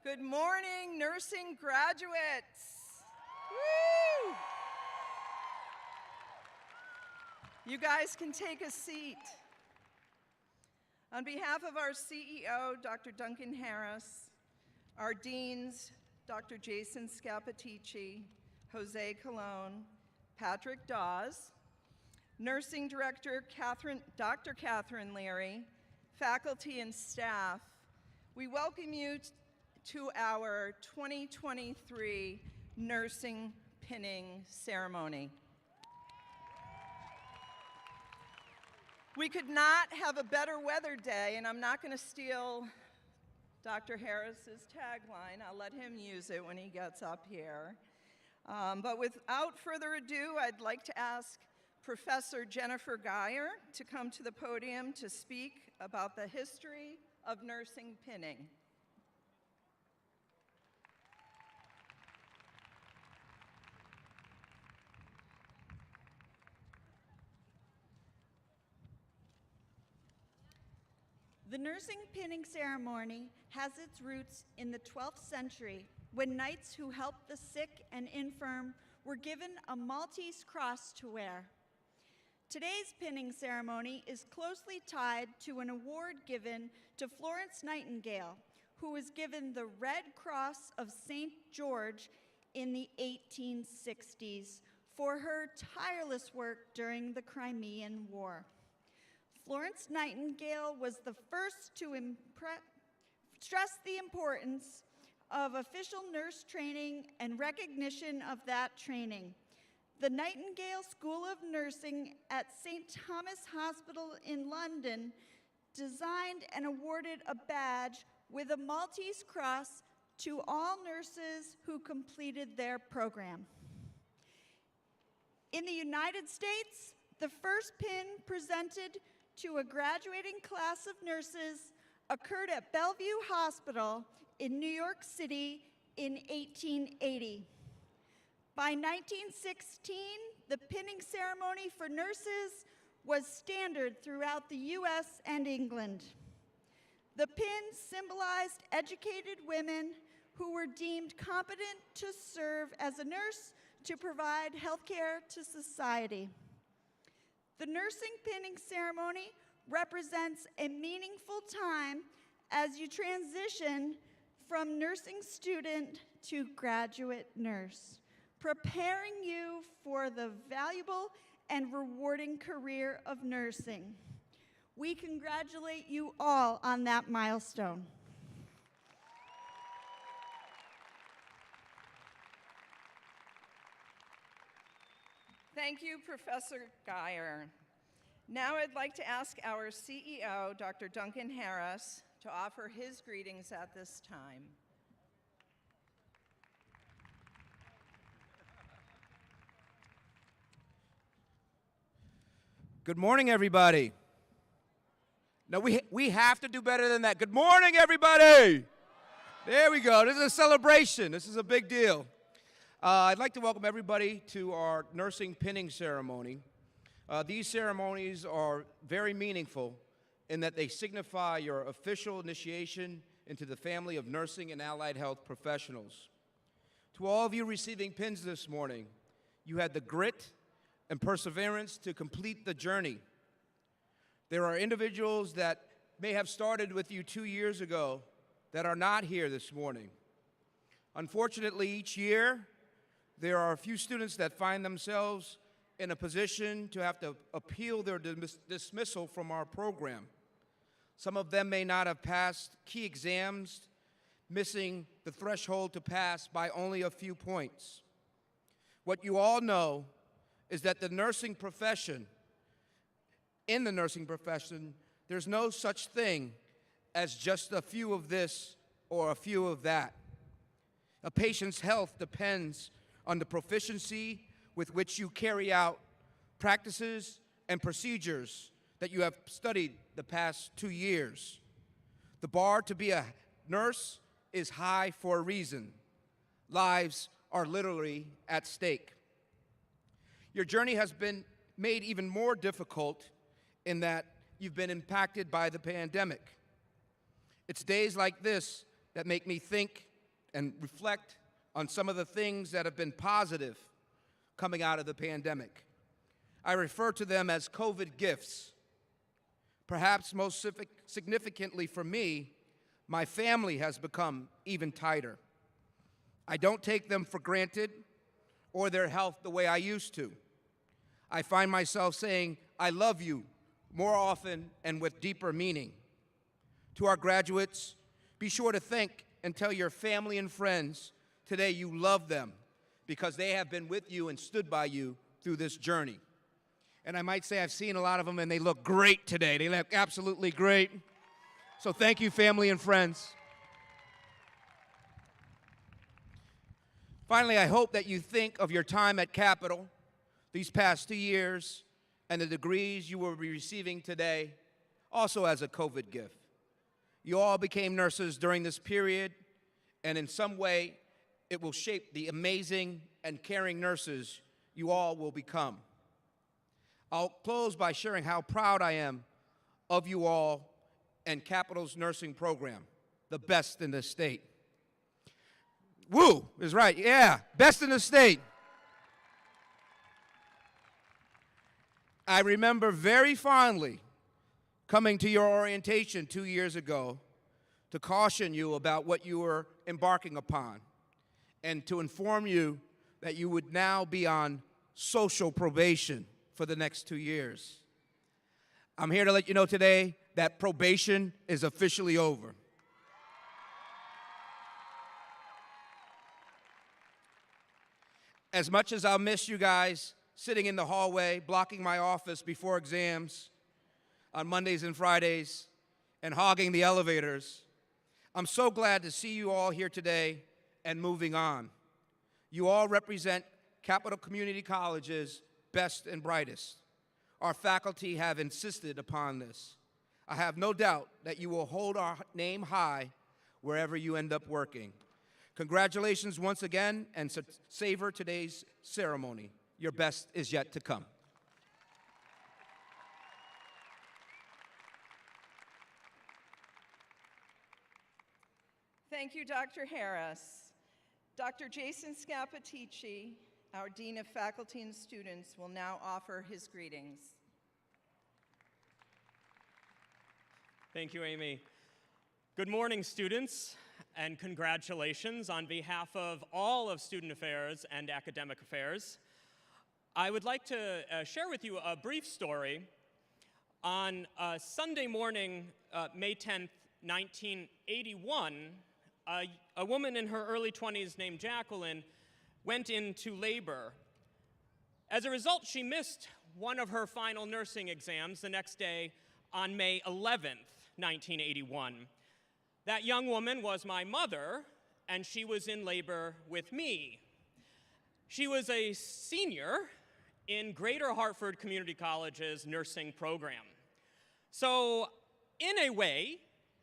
Good morning, nursing graduates. Woo! You guys can take a seat. On behalf of our CEO, Dr. Duncan Harris, our deans, Dr. Jason Scappaticci, Jose Colon, Patrick Dawes, Nursing Director Dr. Catherine Leary, faculty and staff, we welcome you to our 2023 Nursing Pinning Ceremony. We could not have a better weather day, and I'm not going to steal Dr. Harris's tagline. I'll let him use it when he gets up here. But without further ado, I'd like to ask Professor Jennifer Geyer to come to the podium to speak about the history of nursing pinning. The nursing pinning ceremony has its roots in the 12th century when knights who helped the sick and infirm were given a Maltese cross to wear. Today's pinning ceremony is closely tied to an award given to Florence Nightingale, who was given the Red Cross of St. George in the 1860s for her tireless work during the Crimean War. Florence Nightingale was the first to stress the importance of official nurse training and recognition of that training. The Nightingale School of Nursing at St. Thomas Hospital in London designed and awarded a badge with a Maltese cross to all nurses who completed their program. In the United States, the first pin presented to a graduating class of nurses occurred at Bellevue Hospital in New York City in 1880. By 1916, the pinning ceremony for nurses was standard throughout the US and England. The pin symbolized educated women who were deemed competent to serve as a nurse to provide health care to society. The nursing pinning ceremony represents a meaningful time as you transition from nursing student to graduate nurse, preparing you for the valuable and rewarding career of nursing. We congratulate you all on that milestone. Thank you, Professor Geyer. Now I'd like to ask our CEO, Dr. Duncan Harris, to offer his greetings at this time. Good morning, everybody. No, we have to do better than that. Good morning, everybody. There we go. This is a celebration. This is a big deal. I'd like to welcome everybody to our nursing pinning ceremony. These ceremonies are very meaningful in that they signify your official initiation into the family of nursing and allied health professionals. To all of you receiving pins this morning, you had the grit and perseverance to complete the journey. There are individuals that may have started with you 2 years ago that are not here this morning. Unfortunately, each year, there are a few students that find themselves in a position to have to appeal their dismissal from our program. Some of them may not have passed key exams, missing the threshold to pass by only a few points. What you all know is that in the nursing profession, there's no such thing as just a few of this or a few of that. A patient's health depends on the proficiency with which you carry out practices and procedures that you have studied the past 2 years. The bar to be a nurse is high for a reason. Lives are literally at stake. Your journey has been made even more difficult in that you've been impacted by the pandemic. It's days like this that make me think and reflect on some of the things that have been positive coming out of the pandemic. I refer to them as COVID gifts. Perhaps most significantly for me, my family has become even tighter. I don't take them for granted or their health the way I used to. I find myself saying, I love you more often and with deeper meaning. To our graduates, be sure to thank and tell your family and friends today you love them because they have been with you and stood by you through this journey. And I might say I've seen a lot of them and they look great today. They look absolutely great. So thank you, family and friends. Finally, I hope that you think of your time at Capital these past 2 years and the degrees you will be receiving today also as a COVID gift. You all became nurses during this period, and in some way, it will shape the amazing and caring nurses you all will become. I'll close by sharing how proud I am of you all and Capital's nursing program, the best in the state. Woo is right, yeah, best in the state. I remember very fondly coming to your orientation 2 years ago to caution you about what you were embarking upon and to inform you that you would now be on social probation for the next 2 years. I'm here to let you know today that probation is officially over. As much as I'll miss you guys sitting in the hallway, blocking my office before exams on Mondays and Fridays, and hogging the elevators, I'm so glad to see you all here today and moving on. You all represent Capital Community College's best and brightest. Our faculty have insisted upon this. I have no doubt that you will hold our name high wherever you end up working. Congratulations once again, and savor today's ceremony. Your best is yet to come. Thank you, Dr. Harris. Dr. Jason Scappaticci, our Dean of Faculty and Students, will now offer his greetings. Thank you, Amy. Good morning, students, and congratulations on behalf of all of Student Affairs and Academic Affairs. I would like to share with you a brief story. On Sunday morning, May 10th, 1981, a woman in her early 20s named Jacqueline went into labor. As a result, she missed one of her final nursing exams the next day on May 11th, 1981. That young woman was my mother, and she was in labor with me. She was a senior in Greater Hartford Community College's nursing program. So, in a way,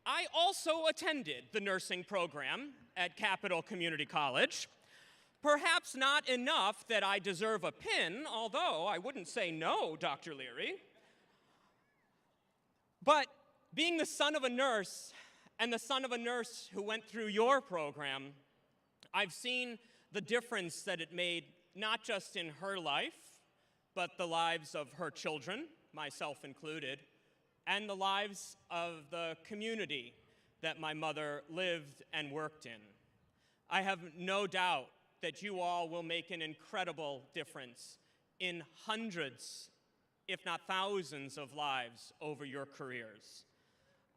I also attended the nursing program at Capital Community College. Perhaps not enough that I deserve a pin, although I wouldn't say no, Dr. Leary. But being the son of a nurse and the son of a nurse who went through your program, I've seen the difference that it made, not just in her life, but the lives of her children, myself included, and the lives of the community that my mother lived and worked in. I have no doubt that you all will make an incredible difference in hundreds, if not thousands, of lives over your careers.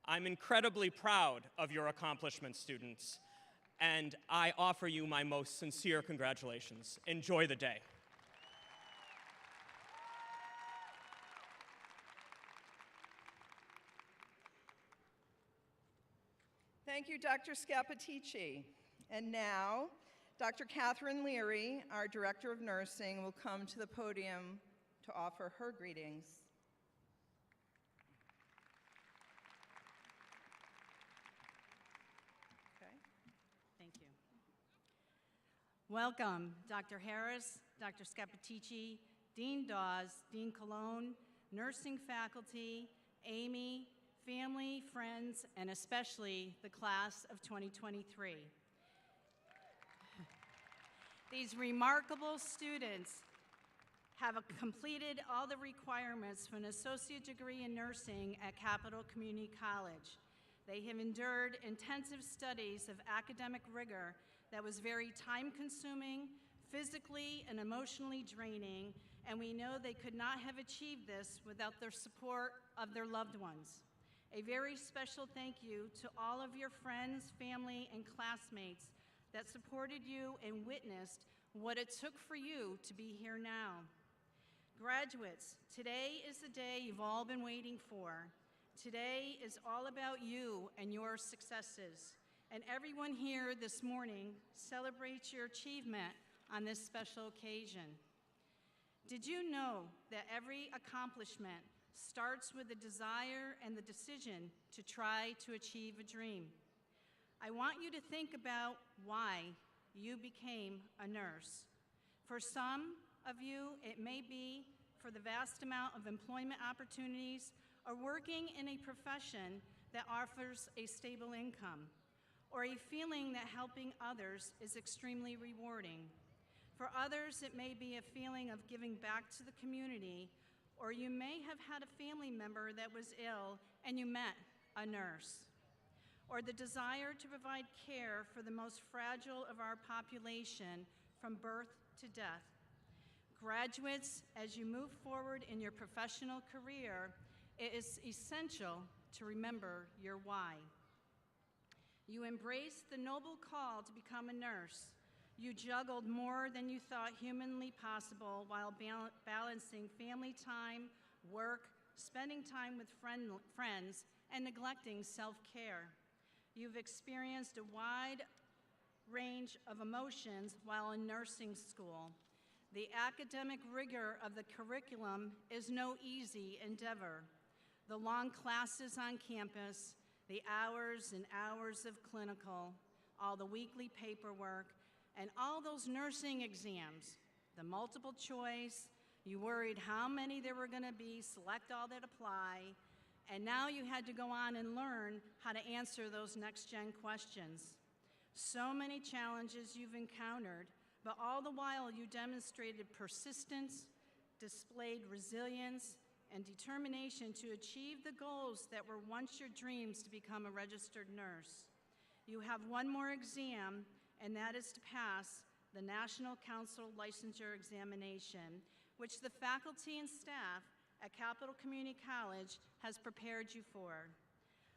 I'm incredibly proud of your accomplishments, students, and I offer you my most sincere congratulations. Enjoy the day. Thank you, Dr. Scappaticci. And now, Dr. Catherine Leary, our Director of Nursing, will come to the podium to offer her greetings. Okay. Thank you. Welcome, Dr. Harris, Dr. Scappaticci, Dean Dawes, Dean Colon, nursing faculty, Amy, family, friends, and especially the class of 2023. These remarkable students have completed all the requirements for an associate degree in nursing at Capital Community College. They have endured intensive studies of academic rigor that was very time-consuming, physically and emotionally draining, and we know they could not have achieved this without the support of their loved ones. A very special thank you to all of your friends, family, and classmates that supported you and witnessed what it took for you to be here now. Graduates, today is the day you've all been waiting for. Today is all about you and your successes. And everyone here this morning celebrates your achievement on this special occasion. Did you know that every accomplishment starts with the desire and the decision to try to achieve a dream? I want you to think about why you became a nurse. For some of you, it may be for the vast amount of employment opportunities or working in a profession that offers a stable income, or a feeling that helping others is extremely rewarding. For others, it may be a feeling of giving back to the community, or you may have had a family member that was ill and you met a nurse, or the desire to provide care for the most fragile of our population from birth to death. Graduates, as you move forward in your professional career, it is essential to remember your why. You embraced the noble call to become a nurse. You juggled more than you thought humanly possible while balancing family time, work, spending time with friends, and neglecting self-care. You've experienced a wide range of emotions while in nursing school. The academic rigor of the curriculum is no easy endeavor. The long classes on campus, the hours and hours of clinical, all the weekly paperwork, and all those nursing exams, the multiple choice, you worried how many there were going to be, select all that apply, and now you had to go on and learn how to answer those next-gen questions. So many challenges you've encountered, but all the while you demonstrated persistence, displayed resilience, and determination to achieve the goals that were once your dreams to become a registered nurse. You have one more exam, and that is to pass the National Council Licensure Examination, which the faculty and staff at Capital Community College has prepared you for.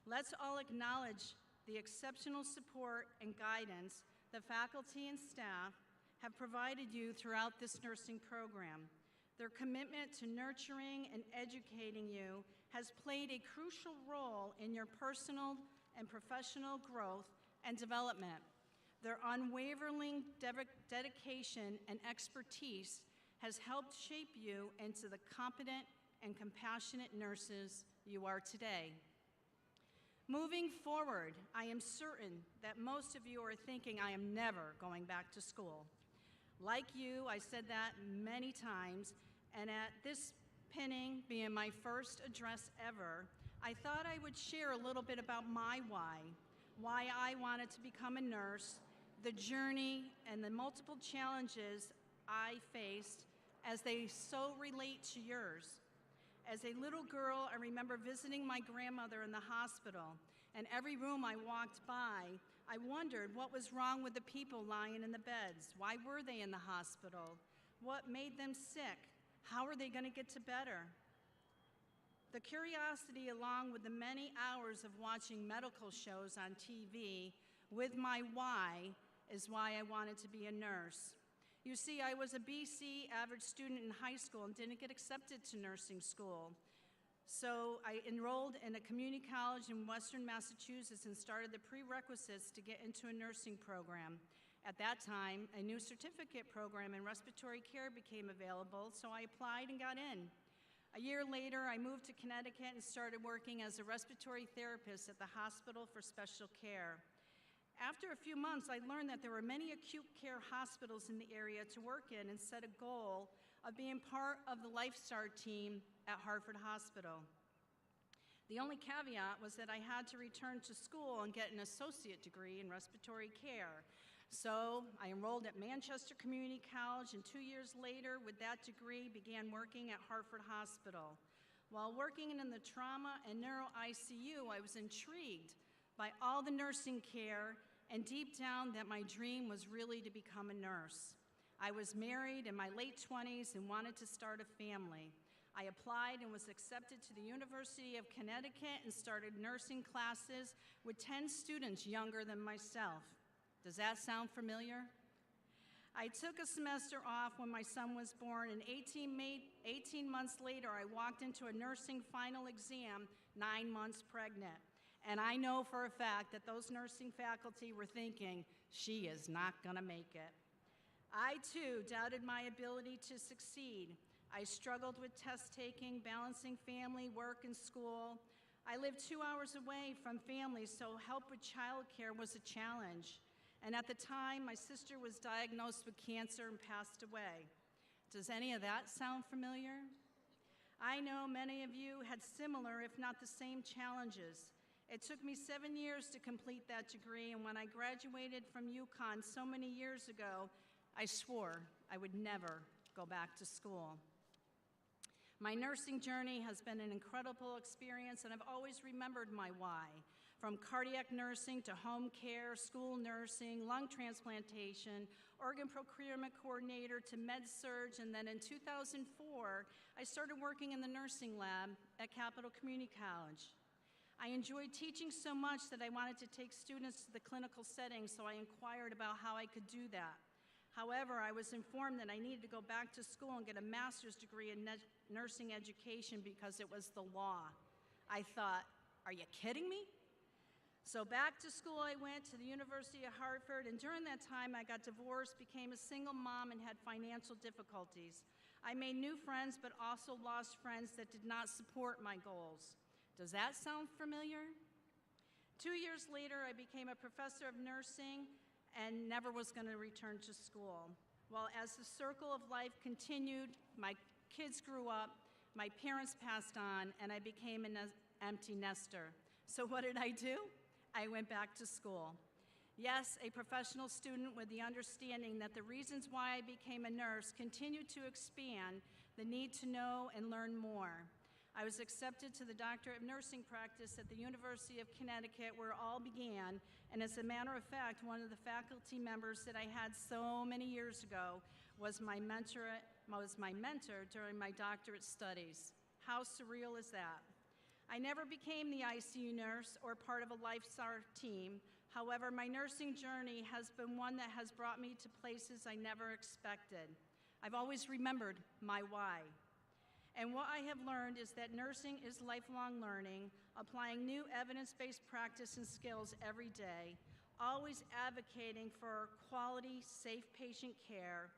Let's all acknowledge the exceptional support and guidance the faculty and staff have provided you throughout this nursing program. Their commitment to nurturing and educating you has played a crucial role in your personal and professional growth and development. Their unwavering dedication and expertise has helped shape you into the competent and compassionate nurses you are today. Moving forward, I am certain that most of you are thinking, I am never going back to school. Like you, I said that many times, and at this pinning being my first address ever, I thought I would share a little bit about my why I wanted to become a nurse, the journey and the multiple challenges I faced as they so relate to yours. As a little girl, I remember visiting my grandmother in the hospital, and every room I walked by, I wondered what was wrong with the people lying in the beds. Why were they in the hospital? What made them sick? How are they going to get to better? The curiosity, along with the many hours of watching medical shows on TV with my why, is why I wanted to be a nurse. You see, I was a BC average student in high school and didn't get accepted to nursing school. So I enrolled in a community college in Western Massachusetts and started the prerequisites to get into a nursing program. At that time, a new certificate program in respiratory care became available, so I applied and got in. A year later, I moved to Connecticut and started working as a respiratory therapist at the Hospital for Special Care. After a few months, I learned that there were many acute care hospitals in the area to work in and set a goal of being part of the LifeStar team at Hartford Hospital. The only caveat was that I had to return to school and get an associate degree in respiratory care. So I enrolled at Manchester Community College, and 2 years later, with that degree, began working at Hartford Hospital. While working in the trauma and neuro ICU, I was intrigued by all the nursing care, and deep down that my dream was really to become a nurse. I was married in my late 20s and wanted to start a family. I applied and was accepted to the University of Connecticut and started nursing classes with 10 students younger than myself. Does that sound familiar? I took a semester off when my son was born, and 18 months later, I walked into a nursing final exam 9 months pregnant. And I know for a fact that those nursing faculty were thinking, she is not gonna make it. I too doubted my ability to succeed. I struggled with test taking, balancing family, work, and school. I lived 2 hours away from family, so help with childcare was a challenge. And at the time, my sister was diagnosed with cancer and passed away. Does any of that sound familiar? I know many of you had similar, if not the same, challenges. It took me 7 years to complete that degree, and when I graduated from UConn so many years ago, I swore I would never go back to school. My nursing journey has been an incredible experience, and I've always remembered my why. From cardiac nursing to home care, school nursing, lung transplantation, organ procurement coordinator to med-surg, and then in 2004, I started working in the nursing lab at Capital Community College. I enjoyed teaching so much that I wanted to take students to the clinical setting, so I inquired about how I could do that. However, I was informed that I needed to go back to school and get a master's degree in nursing education because it was the law. I thought, are you kidding me? So back to school I went to the University of Hartford, and during that time I got divorced, became a single mom, and had financial difficulties. I made new friends, but also lost friends that did not support my goals. Does that sound familiar? 2 years later, I became a professor of nursing and never was going to return to school. Well, as the circle of life continued, my kids grew up, my parents passed on, and I became an empty nester. So what did I do? I went back to school. Yes, a professional student with the understanding that the reasons why I became a nurse continued to expand the need to know and learn more. I was accepted to the Doctorate of Nursing practice at the University of Connecticut, where it all began, and as a matter of fact, one of the faculty members that I had so many years ago was my mentor during my doctorate studies. How surreal is that? I never became the ICU nurse or part of a LifeStar team. However, my nursing journey has been one that has brought me to places I never expected. I've always remembered my why. And what I have learned is that nursing is lifelong learning, applying new evidence-based practice and skills every day, always advocating for quality, safe patient care,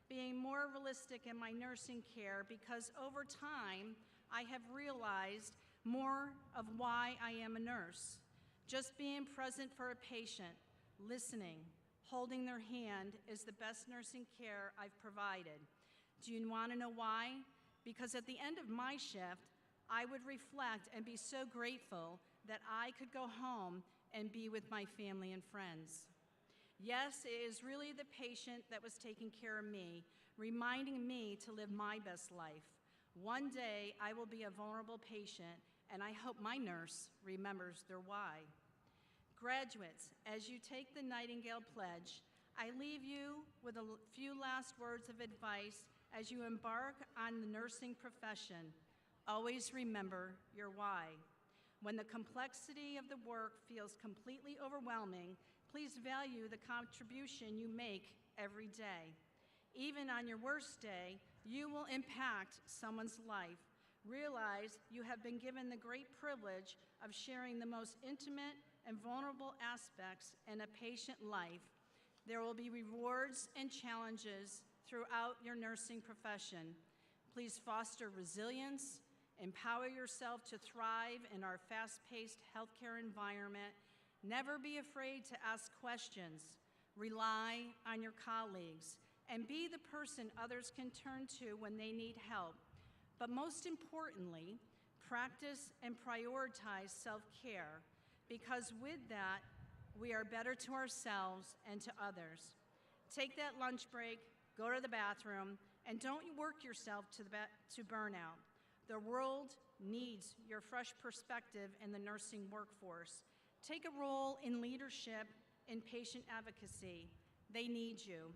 being more realistic in my nursing care, because over time, I have realized more of why I am a nurse. Just being present for a patient, listening, holding their hand is the best nursing care I've provided. Do you want to know why? Because at the end of my shift, I would reflect and be so grateful that I could go home and be with my family and friends. Yes, it is really the patient that was taking care of me, reminding me to live my best life. One day, I will be a vulnerable patient, and I hope my nurse remembers their why. Graduates, as you take the Nightingale Pledge, I leave you with a few last words of advice as you embark on the nursing profession. Always remember your why. When the complexity of the work feels completely overwhelming, please value the contribution you make every day. Even on your worst day, you will impact someone's life. Realize you have been given the great privilege of sharing the most intimate and vulnerable aspects in a patient life. There will be rewards and challenges throughout your nursing profession. Please foster resilience, empower yourself to thrive in our fast-paced healthcare environment. Never be afraid to ask questions. Rely on your colleagues, and be the person others can turn to when they need help. But most importantly, practice and prioritize self-care, because with that we are better to ourselves and to others. Take that lunch break, go to the bathroom, and don't work yourself to burnout. The world needs your fresh perspective in the nursing workforce. Take a role in leadership and patient advocacy. They need you.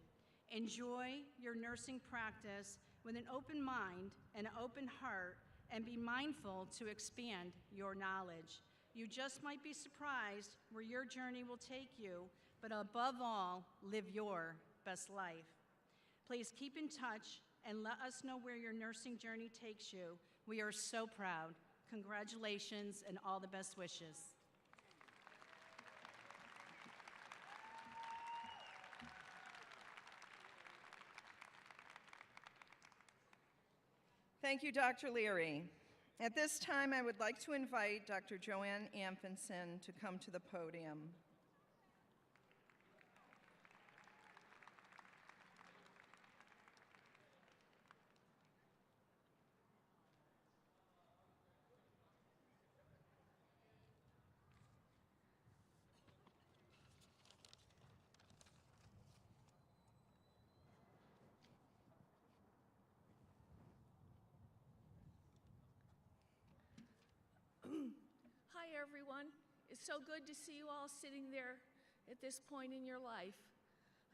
Enjoy your nursing practice with an open mind and an open heart, and be mindful to expand your knowledge. You just might be surprised where your journey will take you, but above all, live your best life. Please keep in touch and let us know where your nursing journey takes you. We are so proud. Congratulations and all the best wishes. Thank you, Dr. Leary. At this time, I would like to invite Dr. Joanne Amfinson to come to the podium. Hi, everyone. It's so good to see you all sitting there at this point in your life.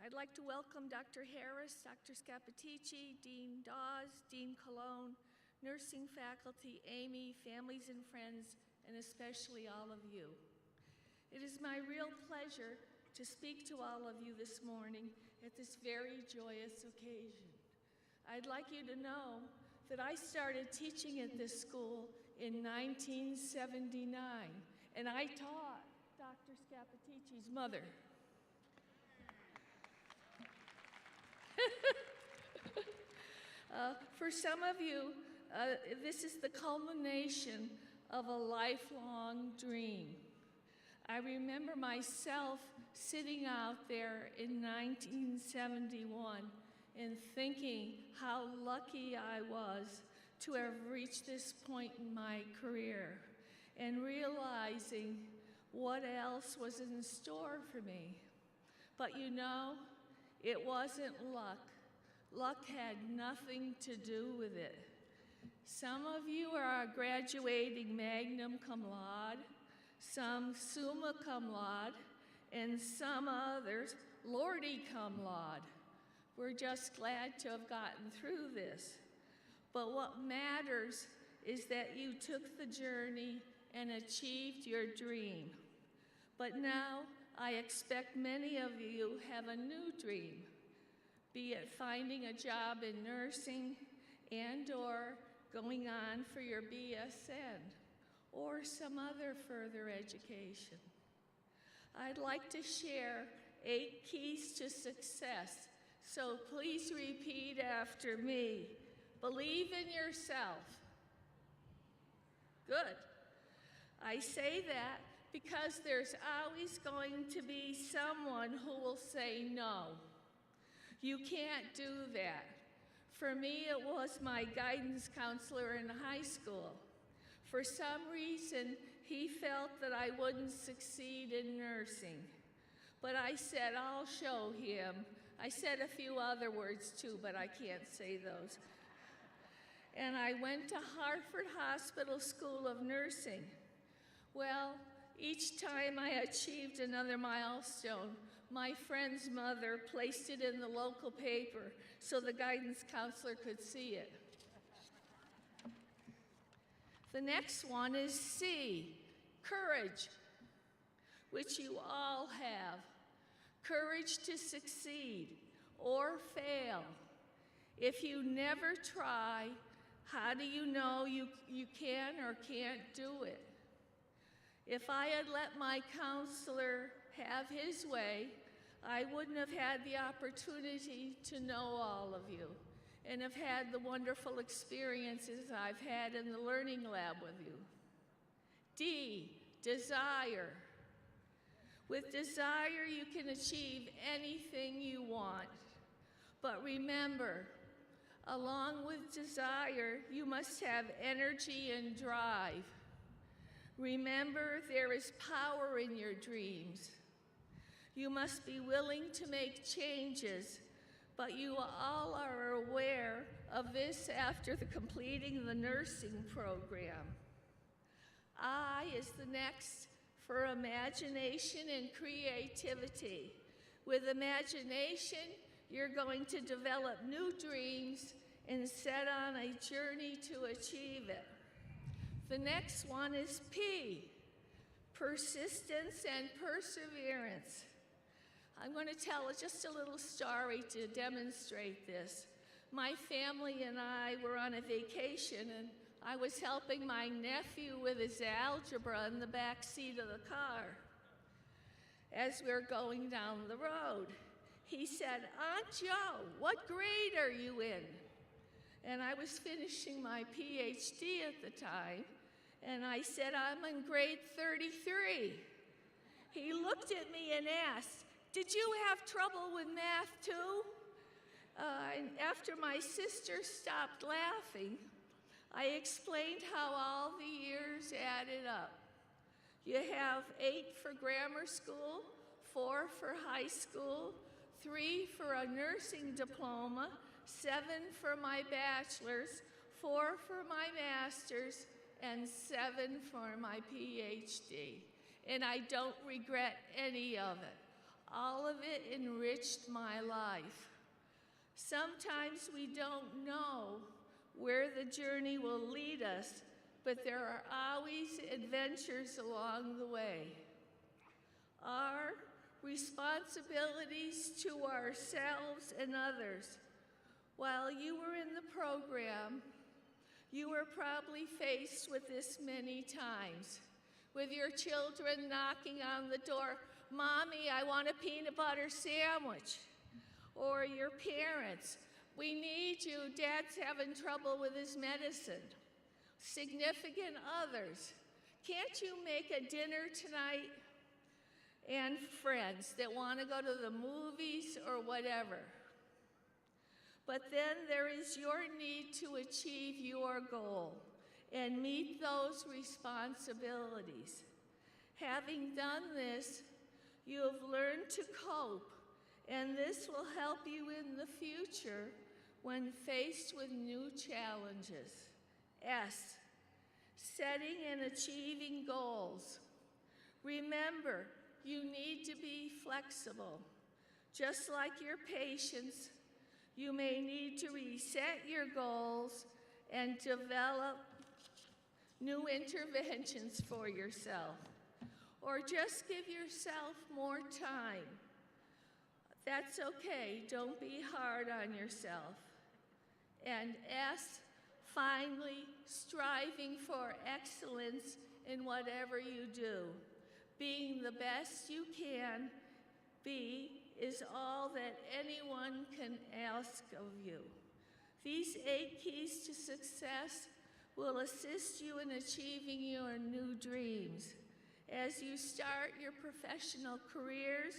I'd like to welcome Dr. Harris, Dr. Scapitici, Dean Dawes, Dean Colon, nursing faculty, Amy, families and friends, and especially all of you. It is my real pleasure to speak to all of you this morning at this very joyous occasion. I'd like you to know that I started teaching at this school in 1979, and I taught Dr. Scapitici's mother. For some of you, this is the culmination of a lifelong dream. I remember myself sitting out there in 1971 and thinking how lucky I was to have reached this point in my career, and realizing what else was in store for me. But you know, it wasn't luck. Luck had nothing to do with it. Some of you are graduating magna cum laude, some summa cum laude, and some others lordy cum laude. We're just glad to have gotten through this. But what matters is that you took the journey and achieved your dream. But now I expect many of you have a new dream, be it finding a job in nursing and/or going on for your BSN or some other further education. I'd like to share 8 keys to success, so please repeat after me. Believe in yourself. Good. I say that because there's always going to be someone who will say no. You can't do that. For me, it was my guidance counselor in high school. For some reason, he felt that I wouldn't succeed in nursing. But I said, I'll show him. I said a few other words too, but I can't say those. And I went to Hartford Hospital School of Nursing. Well, each time I achieved another milestone, my friend's mother placed it in the local paper so the guidance counselor could see it. The next one is C, courage, which you all have. Courage to succeed or fail. If you never try, how do you know you can or can't do it? If I had let my counselor have his way, I wouldn't have had the opportunity to know all of you and have had the wonderful experiences I've had in the learning lab with you. D, desire. With desire, you can achieve anything you want. But remember, along with desire, you must have energy and drive. Remember, there is power in your dreams. You must be willing to make changes, but you all are aware of this after completing the nursing program. I is the next for imagination and creativity. With imagination, you're going to develop new dreams and set on a journey to achieve it. The next one is P, persistence and perseverance. I'm going to tell just a little story to demonstrate this. My family and I were on a vacation, and I was helping my nephew with his algebra in the back seat of the car. As we were going down the road, he said, "Aunt Jo, what grade are you in?" And I was finishing my PhD at the time, and I said, "I'm in grade 33. He looked at me and asked, "Did you have trouble with math too?" And after my sister stopped laughing, I explained how all the years added up. You have 8 for grammar school, 4 for high school, 3 for a nursing diploma, 7 for my bachelor's, 4 for my master's, and 7 for my PhD. And I don't regret any of it. All of it enriched my life. Sometimes we don't know where the journey will lead us, but there are always adventures along the way. Our responsibilities to ourselves and others. While you were in the program, you were probably faced with this many times, with your children knocking on the door, "Mommy, I want a peanut butter sandwich." Or your parents, "We need you, Dad's having trouble with his medicine." Significant others, "Can't you make a dinner tonight?" And friends that want to go to the movies or whatever. But then there is your need to achieve your goal and meet those responsibilities. Having done this, you have learned to cope, and this will help you in the future when faced with new challenges. S, setting and achieving goals. Remember, you need to be flexible. Just like your patients, you may need to reset your goals and develop new interventions for yourself, or just give yourself more time. That's okay, don't be hard on yourself. And S, finally, striving for excellence in whatever you do. Being the best you can be is all that anyone can ask of you. These 8 keys to success will assist you in achieving your new dreams. As you start your professional careers,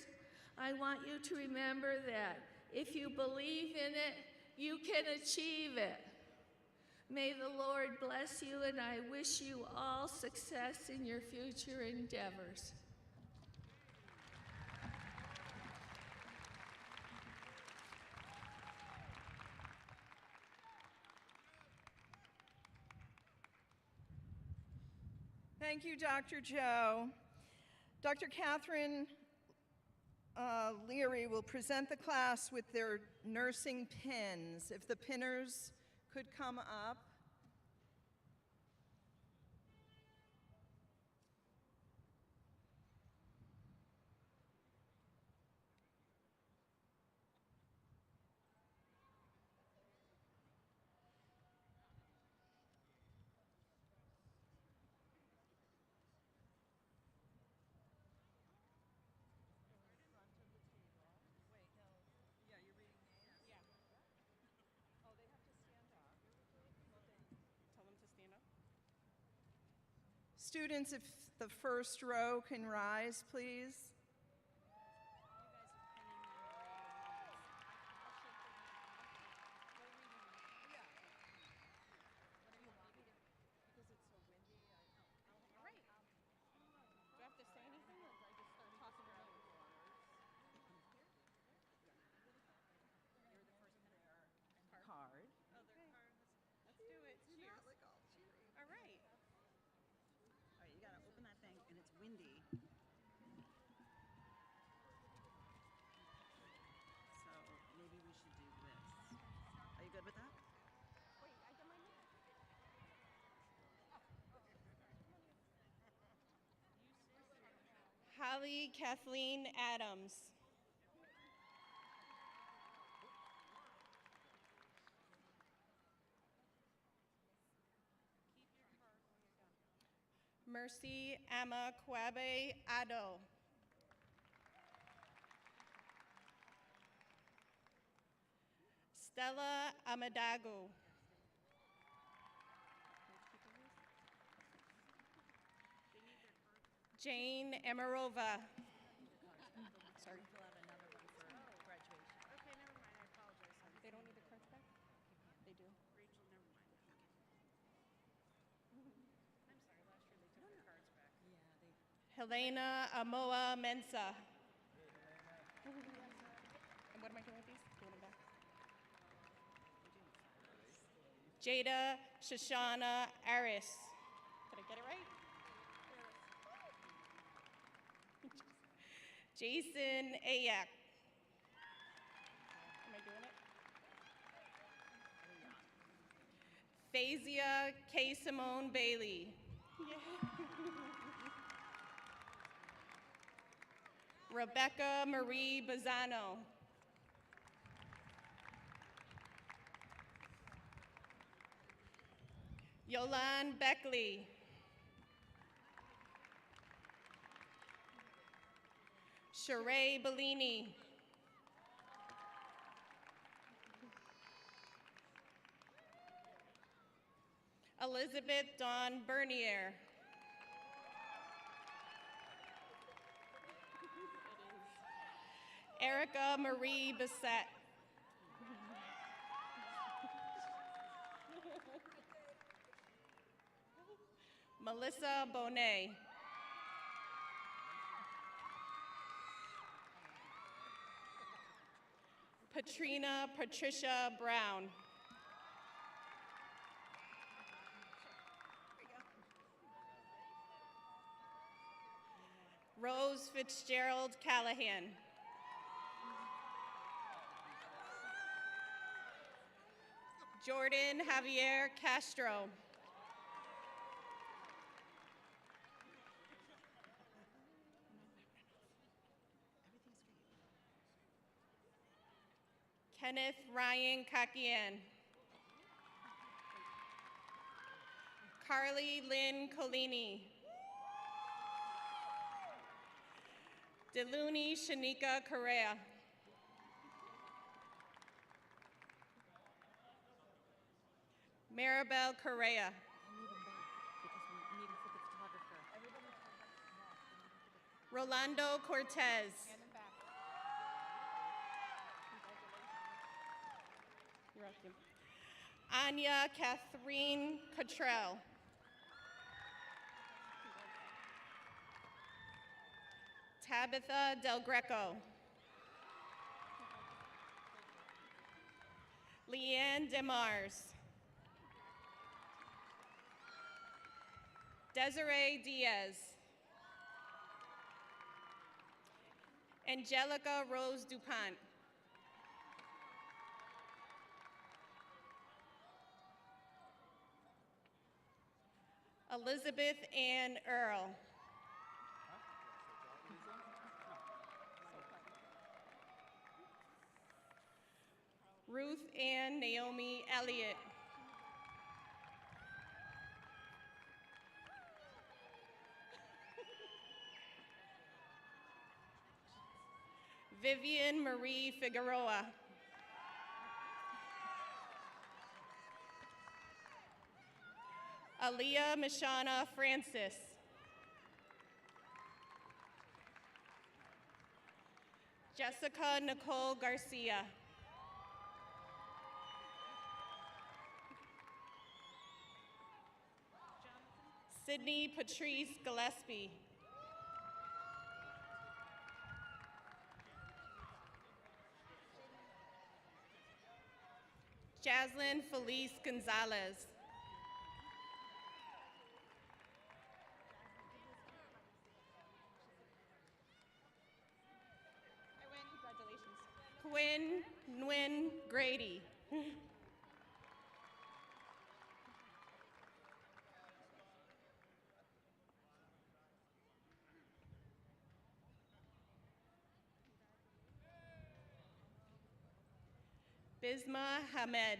I want you to remember that if you believe in it, you can achieve it. May the Lord bless you, and I wish you all success in your future endeavors. Thank you, Dr. Jo. Dr. Catherine Leary will present the class with their nursing pins. If the pinners could come up. Students, if the first row can rise, please. windy. So maybe we should do this. Are you good with that? Holly Kathleen Adams. Mercy Emma Kwabe Ado. Stella Amadagu. Jane Amarova. Sorry. They don't need the cards back? They do. Helena Amoa Mensa. And what am I doing with these? Doing them back. Jada Shoshana Aris. Did I get it right? Jason Ayak. Am I doing it? Phazia K. Simone Bailey. Rebecca Marie Bazzano. Yolande Beckley. Sheree Bellini. Elizabeth Dawn Bernier. Erica Marie Bissett. Melissa Bonet. Patrina Patricia Brown. Rose Fitzgerald Callahan. Jordan Javier Castro. Kenneth Ryan Kakian. Carly Lynn Colini. Deluni Shanika Correa. Maribel Correa. Rolando Cortez. You're welcome. Anya Catherine Cottrell. Tabitha Del Greco. Leanne Demars. Desiree Diaz. Angelica Rose DuPont. Elizabeth Ann Earl. Ruth Ann Naomi Elliott. Vivian Marie Figueroa. Aaliyah Mishana Francis. Jessica Nicole Garcia. Sydney Patrice Gillespie. Jaslyn Felice Gonzalez. Edwin Nguyen Grady. Bisma Hamed.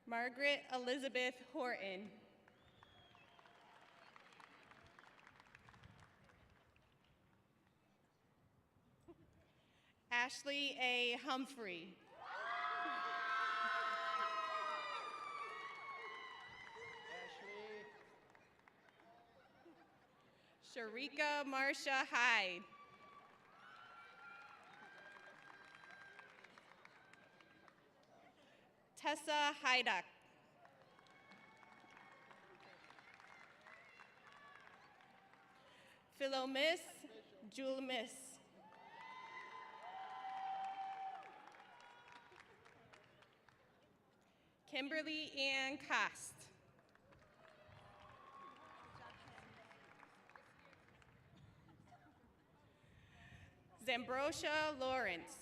Margaret Elizabeth Horton. Ashley A. Humphrey. Sharika Marsha Hyde. Tessa Hydak. Philomis Julmis. Kimberly Ann Cost. Zambrosia Lawrence.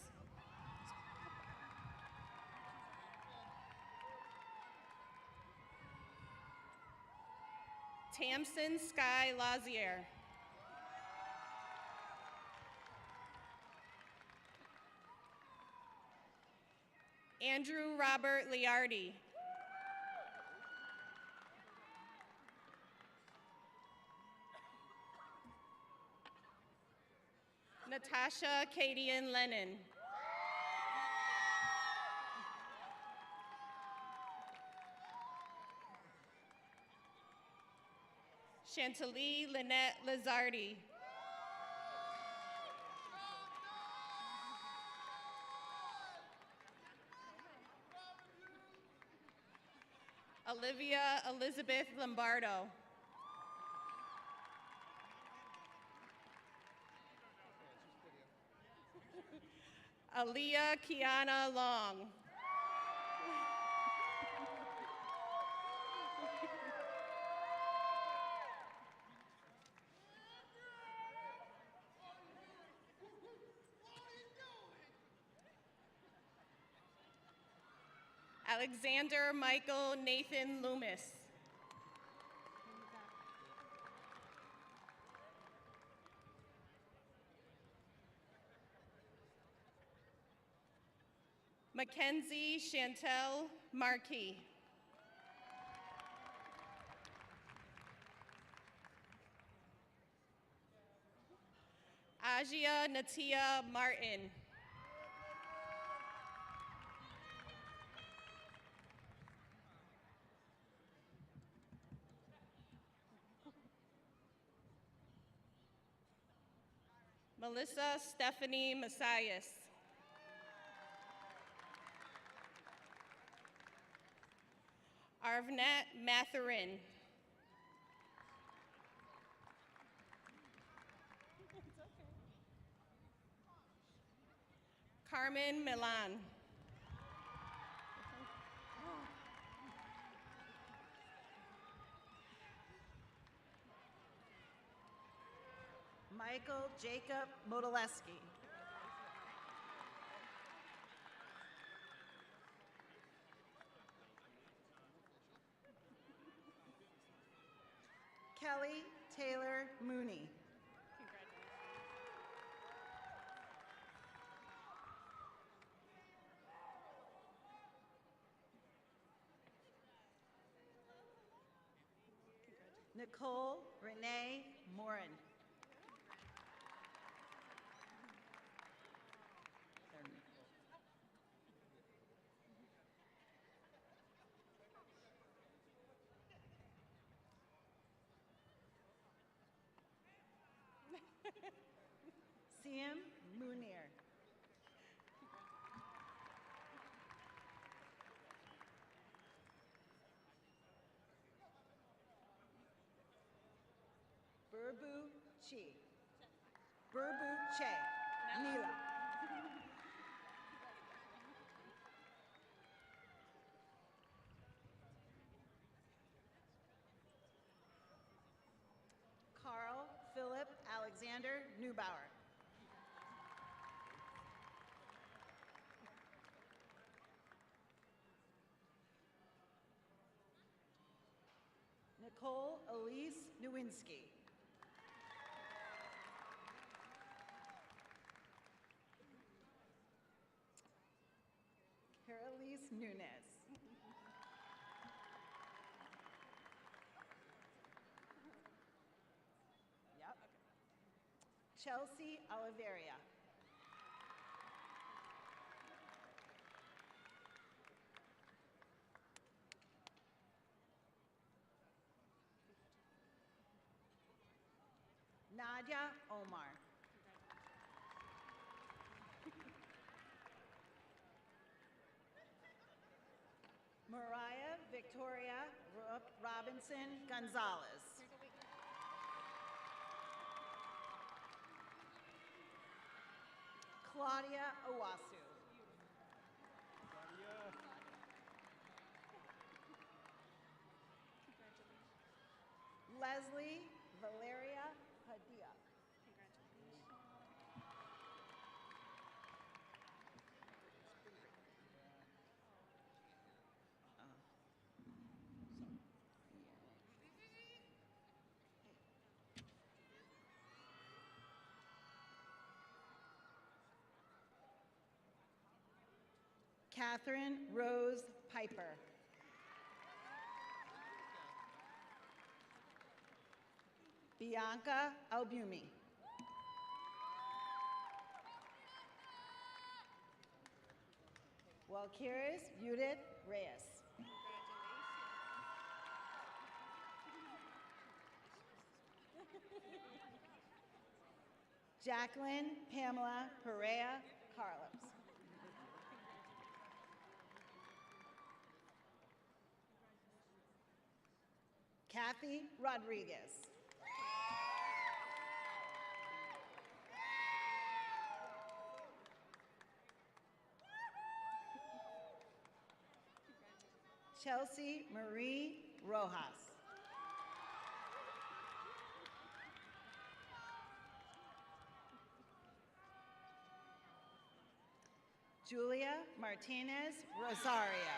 Tamsin Sky Lazier. Andrew Robert Liardi. Natasha Cadian Lennon. Chantalie Lynette Lizardi. Olivia Elizabeth Lombardo. Aaliyah Kiana Long. Alexander Michael Nathan Loomis. Mackenzie Chantel Marquis. Ajia Natia Martin. Melissa Stephanie Messias. Arvnet Matherin. Carmen Milan. Michael Jacob Modelewski. Kelly Taylor Mooney. Nicole Renee Morin. Siam Munir. Burbu Chi. Burbu Che. Nila. Alexander Neubauer. Nicole Elise Nowinski. Carolise Nunes. Yep. Chelsea Oliveria. Nadia Omar. Mariah Victoria Robinson Gonzalez. Claudia Owasu. Leslie Valeria Padilla. Catherine Rose Piper. Bianca Albumi. Walkiris Judith Reyes. Jacqueline Pamela Perea Carlos. Kathy Rodriguez. Chelsea Marie Rojas. Julia Martinez Rosario.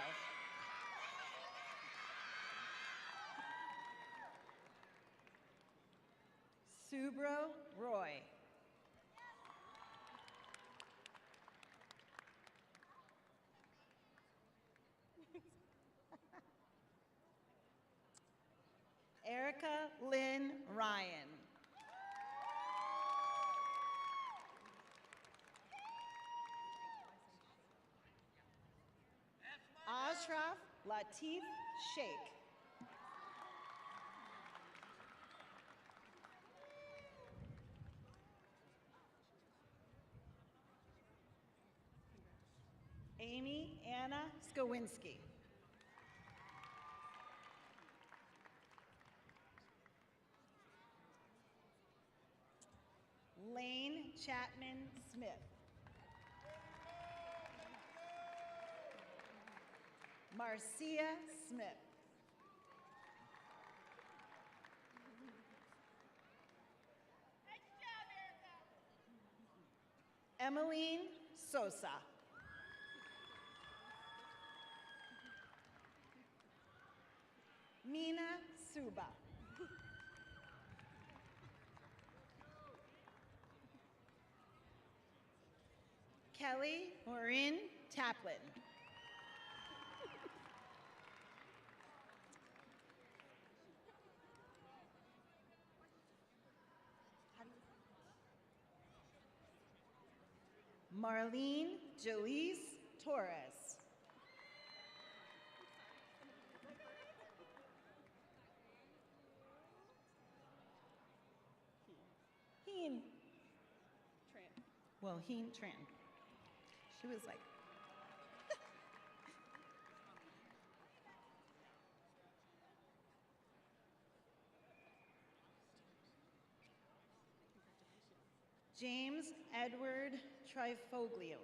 Subro Roy. Erica Lynn Ryan. Ashraf Latif Sheikh. Amy Anna Skowinski. Lane Chapman Smith. Marcia Smith. Emmeline Sosa. Mina Suba. Kelly Maureen Taplin. Marlene Jalise Torres. Heen. Tran. Well, Heen Tran. She was like, James Edward Trifoglio.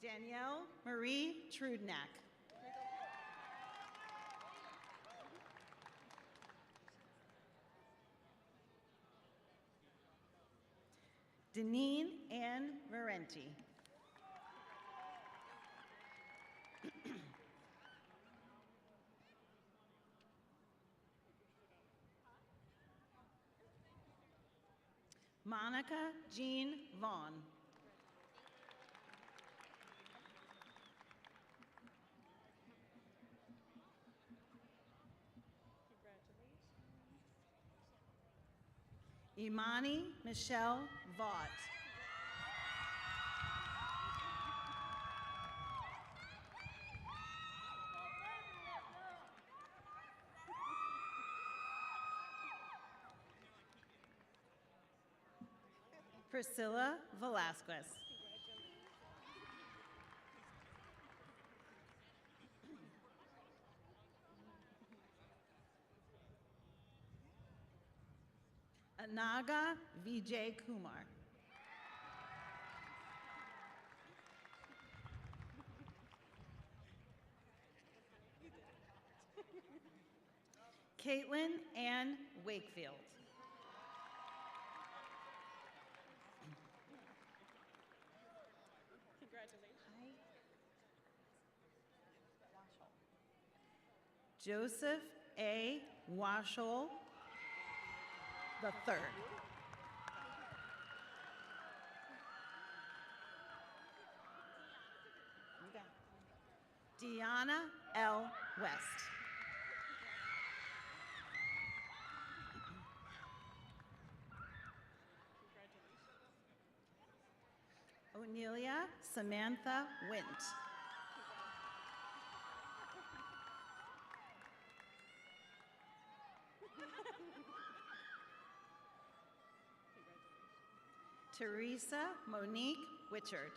Danielle Marie Trudnak. Deneen Ann Marenti. Monica Jean Vaughn. Imani Michelle Vaught. Priscilla Velasquez. Anaga Vijay Kumar. Caitlin Ann Wakefield. Joseph A. Washel the third. Deanna L. West. Onelia Samantha Wint. Teresa Monique Wichard.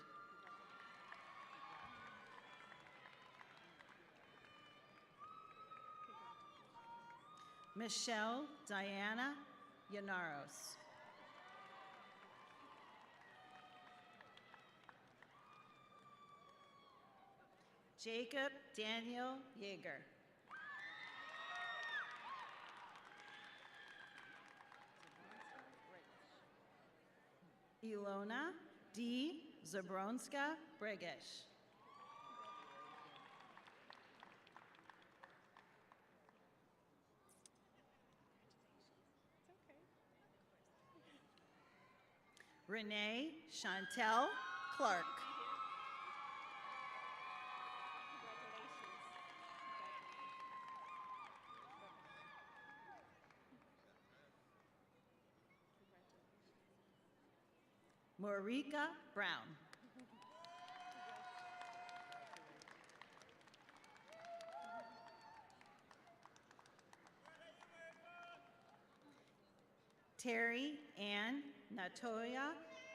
Michelle Diana Yanaros. Jacob Daniel Yeager. Ilona D. Zabronska Bregish. Renee Chantel Clark. Morika Brown. Terry Ann Natoya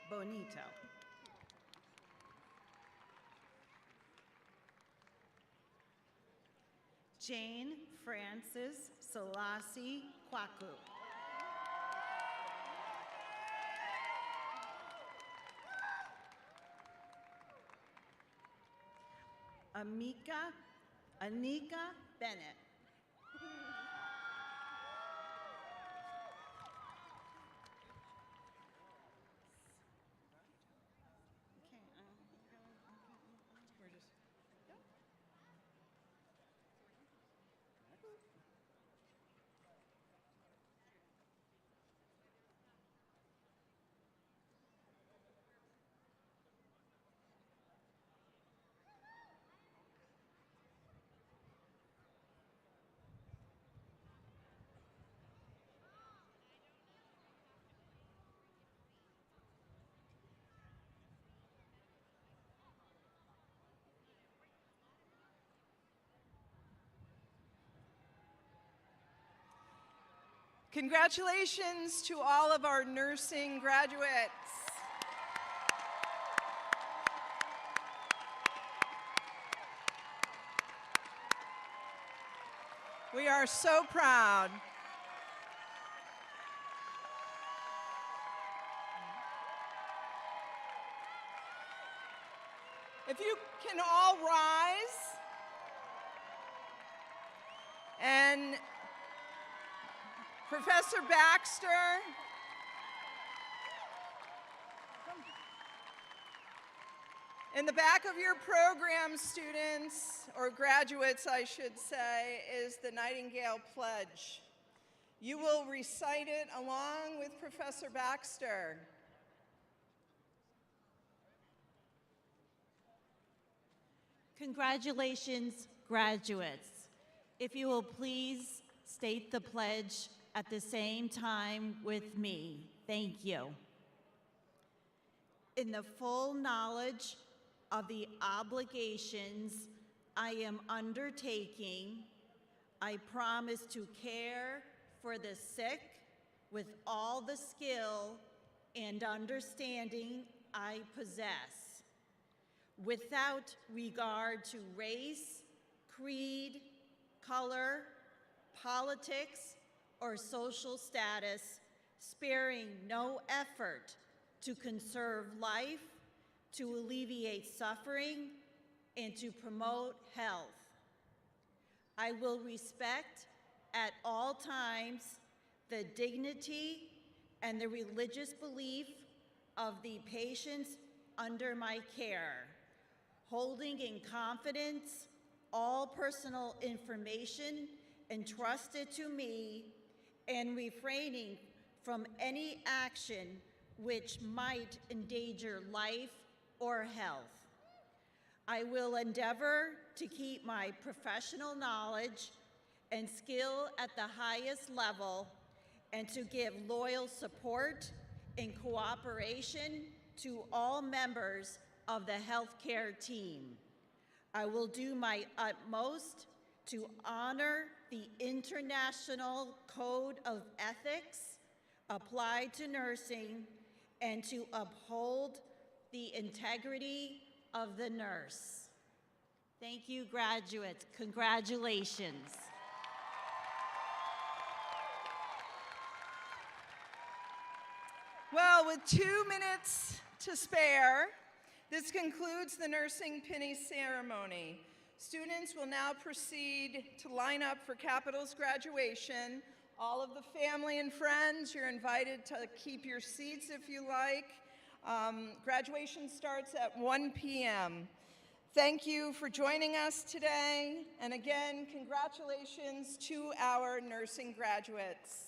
Bonito. Jane Frances Selassie Kwaku. Anika Bennett. Congratulations to all of our nursing graduates. We are so proud. If you can all rise. And Professor Baxter, in the back of your program, students, or graduates, I should say, is the Nightingale Pledge. You will recite it along with Professor Baxter. Congratulations, graduates. If you will please state the pledge at the same time with me. Thank you. In the full knowledge of the obligations I am undertaking, I promise to care for the sick with all the skill and understanding I possess, without regard to race, creed, color, politics, or social status, sparing no effort to conserve life, to alleviate suffering, and to promote health. I will respect at all times the dignity and the religious belief of the patients under my care, holding in confidence all personal information entrusted to me and refraining from any action which might endanger life or health. I will endeavor to keep my professional knowledge and skill at the highest level and to give loyal support and cooperation to all members of the healthcare team. I will do my utmost to honor the International Code of Ethics applied to nursing and to uphold the integrity of the nurse. Thank you, graduates. Congratulations. Well, with 2 minutes to spare, this concludes the nursing pinning ceremony. Students will now proceed to line up for Capital's graduation. All of the family and friends, you're invited to keep your seats if you like. Graduation starts at 1 p.m. Thank you for joining us today. And again, congratulations to our nursing graduates.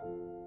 you.